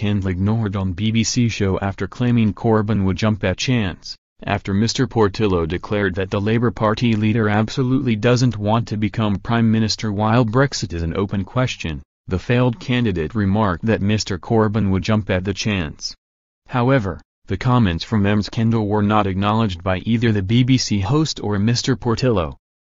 Kendall ignored on BBC show after claiming Corbyn would jump at chance, after Mr Portillo declared that the Labour Party leader absolutely doesn't want to become Prime Minister while Brexit is an open question. The failed candidate remarked that Mr Corbyn would jump at the chance. However, the comments from Ms Kendall were not acknowledged by either the BBC host or Mr Portillo.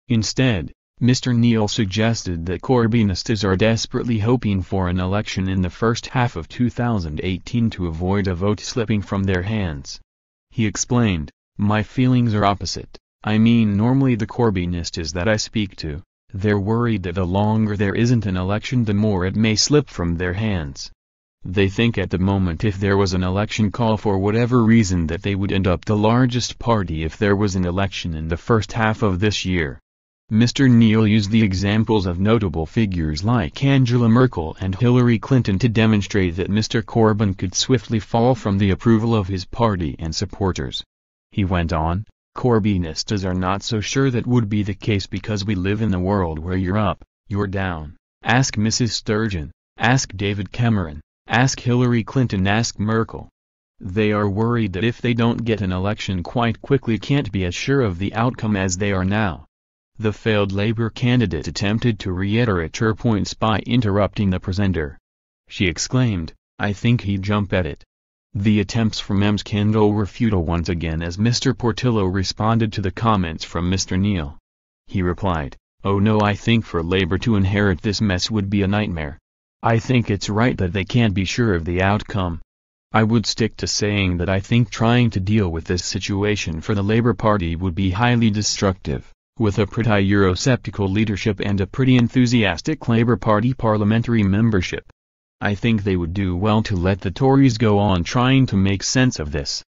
Instead, Mr Neil suggested that Corbynistas are desperately hoping for an election in the first half of 2018 to avoid a vote slipping from their hands. He explained, "My feelings are opposite. I mean, normally the Corbynistas that I speak to, they're worried that the longer there isn't an election the more it may slip from their hands. They think at the moment if there was an election call for whatever reason that they would end up the largest party if there was an election in the first half of this year." Mr Neil used the examples of notable figures like Angela Merkel and Hillary Clinton to demonstrate that Mr Corbyn could swiftly fall from the approval of his party and supporters. He went on, "Corbynistas are not so sure that would be the case because we live in a world where you're up, you're down. Ask Mrs Sturgeon, ask David Cameron, ask Hillary Clinton, ask Merkel. They are worried that if they don't get an election quite quickly can't be as sure of the outcome as they are now." The failed Labour candidate attempted to reiterate her points by interrupting the presenter. She exclaimed, "I think he'd jump at it." The attempts from Ms Kendall were futile once again as Mr Portillo responded to the comments from Mr Neil. He replied, "Oh no, I think for Labour to inherit this mess would be a nightmare. I think it's right that they can't be sure of the outcome. I would stick to saying that I think trying to deal with this situation for the Labour Party would be highly destructive. With a pretty Eurosceptical leadership and a pretty enthusiastic Labour Party parliamentary membership, I think they would do well to let the Tories go on trying to make sense of this."